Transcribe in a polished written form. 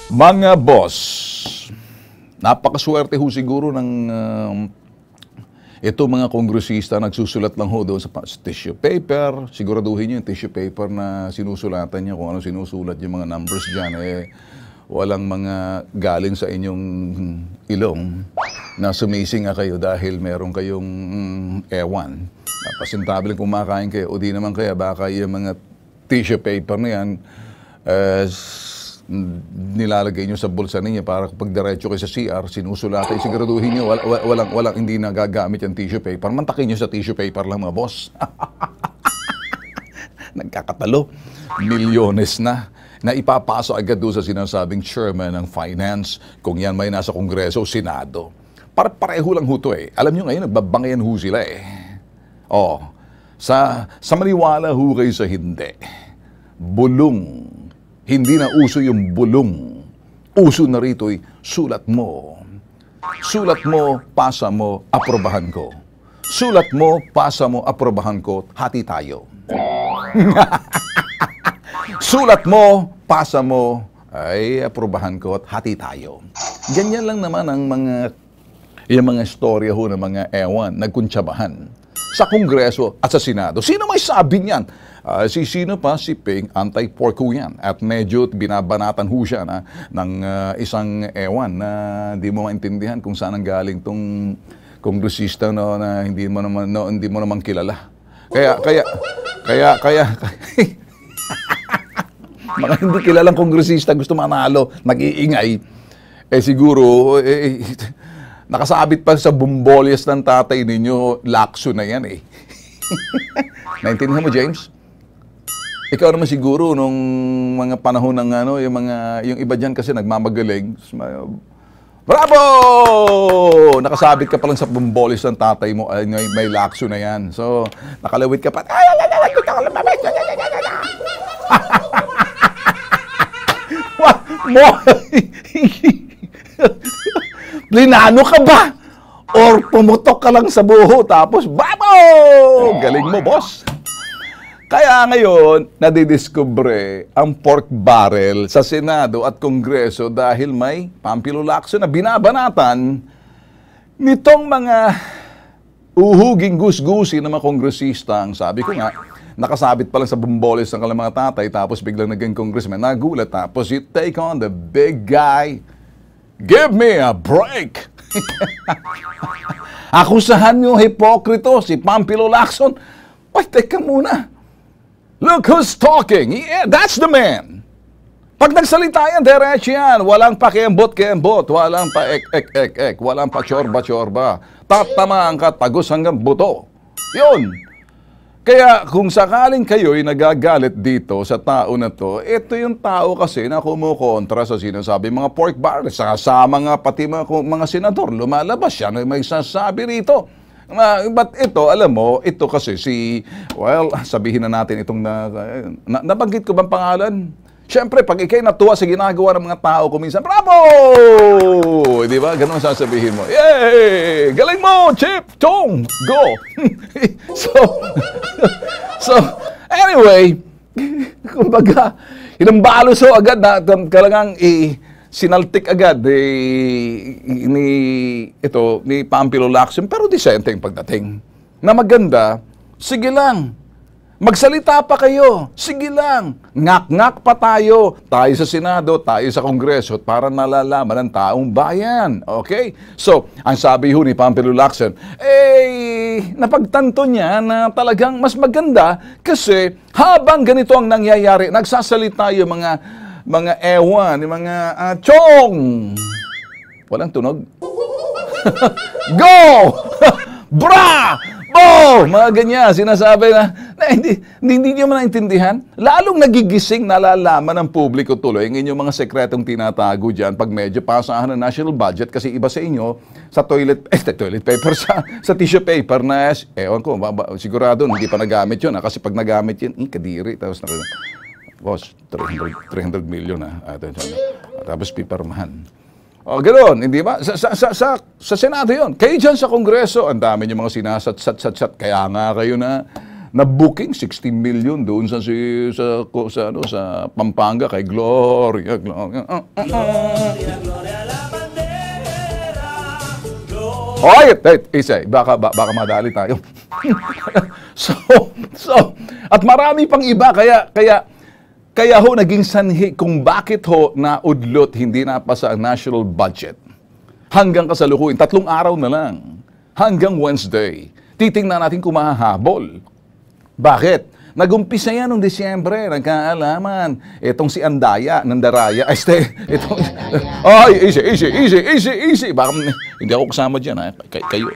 Mga boss, napakaswerte ho siguro ng ito mga kongresista, nagsusulat lang ho doon sa tissue paper. Siguraduhin nyo yung tissue paper na sinusulatan niya kung ano sinusulat yung mga numbers dyan. Walang mga galing sa inyong ilong na sumising kayo dahil meron kayong ewan. Pasintabil kumakain kayo o di naman kaya baka yung mga tissue paper na yan nilalagay nyo sa bulsa ninyo para kapag diretso kayo sa CR, sinusulatan, siguraduhin nyo, walang hindi nagagamit yung tissue paper. Mantakin nyo sa tissue paper lang mga boss. Nagkakatalo. Milyones na ipapasok agad doon sa sinasabing chairman ng finance, kung yan may nasa kongreso o senado. Pareho lang ho to eh. Alam nyo ngayon, nagbabangayan ho sila eh. Sa maniwala ho kayo sa hindi. Bulong. Hindi na uso yung bulong. Uso na rito'y sulat mo. Sulat mo, pasa mo, aprobahan ko. Sulat mo, pasa mo, aprobahan ko, hati tayo. Sulat mo, pasa mo, ay aprobahan ko, hati tayo. Ganyan lang naman ang yung mga istorya ho ng mga ewan, nagkuntsabahan sa Kongreso at sa Senado. Sino may sabi niyan? Sino pa? Si Ping, anti-pork ho yan. At medyo binabanatan ho siya ng isang ewan na hindi mo maintindihan kung saan ang galing tong kongresista na hindi mo naman kilala. Kaya mga hindi kilalang kongresista gusto manalo, nag-iingay, siguro, nakasabit pa sa bumbolyas ng tatay ninyo, lakso na yan eh. Naintindihan mo, James? Ikaw naman siguro nung mga panahon ng yung iba diyan kasi nagmamagaling. Bravo! Nakasabit ka pa lang sa bumbolyas ng tatay mo, may lakso na yan. So, nakalawit ka pa. Plinano ka ba? Or pumutok ka lang sa buho tapos babo! Galing mo, boss. Kaya ngayon, nadidiskubre ang pork barrel sa Senado at Kongreso dahil may Pampilo Lacson na binabanatan nitong mga uhuging gus-gusi ng mga kongresista. Ang sabi ko nga, nakasabit pa lang sa bumbolis ng kanilang mga tatay tapos biglang naging congressman, nagulat tapos you take on the big guy. Give me a break! Akusahan yung hipokrito, si Pampilo Lacson. Ay, teka muna. Look who's talking. Yeah, that's the man. Pag nagsalita yan, diretso yan. Walang pakiembot-kiembot. Walang pa-ek-ek-ek-ek. Walang pa-chorba-chorba. Tatamaan ka tagos hanggang buto. Yun. Kaya kung sakaling kayo'y nagagalit dito sa tao na to, ito yung tao kasi na kumukontra sa sinasabi mga pork barrel. Sama nga pati mga senador, lumalabas siya na may sasabi rito. But ito, alam mo, ito kasi sabihin na natin itong nabanggit ko bang pangalan? Siyempre, pag ikay natuwa sa ginagawa ng mga tao, kuminsan, bravo! Di ba? Ganun sasabihin mo. Yay! Galing mo! Chip! Chong! Go! So, anyway, kumbaga, inambalo so agad na kailangang sinaltik agad ni Pampilo Lacson, pero disente yung pagdating. Na maganda, sige lang. Magsalita pa kayo. Sige lang. Ngak-ngak pa tayo. Tayo sa Senado, tayo sa Kongreso para nalalaman ng taong bayan. Okay? So, ang sabi ho ni Pampilo Lacson, napagtanto niya na talagang mas maganda kasi habang ganito ang nangyayari, nagsasalita yung mga ewan, yung mga chong. Walang tunog. Go! Bra! Oh! Mga ganyan, sinasabi na hindi niyo man naintindihan. Lalong nagigising, nalalaman ng publiko tuloy ang inyong mga sekretong tinatago dyan pag medyo pasahan ng national budget kasi iba sa inyo sa toilet paper, sa tissue paper na, ewan ko, sigurado hindi pa nagamit yun. Kasi pag nagamit yun, kadiri. Tapos boss, 300 million na. Tapos pipermahan. O, ganoon, hindi ba? Sa Senado yun. Kayo dyan sa Kongreso, ang dami nyo mga sinasat-sat-sat. Kaya nga kayo na na booking 60 million doon sa Pampanga kay Gloria. Oy, isa, baka madali tayo. At marami pang iba kaya ho naging sanhi kung bakit ho naudlot hindi napasa ang national budget. Hanggang kasalukuyan, 3 araw na lang. Hanggang Wednesday. Titingnan natin kung mahahabol. Bakit? Nag-umpisa yan noong Disyembre, nagkaalaman. Itong si Andaya, Nandaraya, easy. Baka hindi ako kasama dyan, ha? Kayo.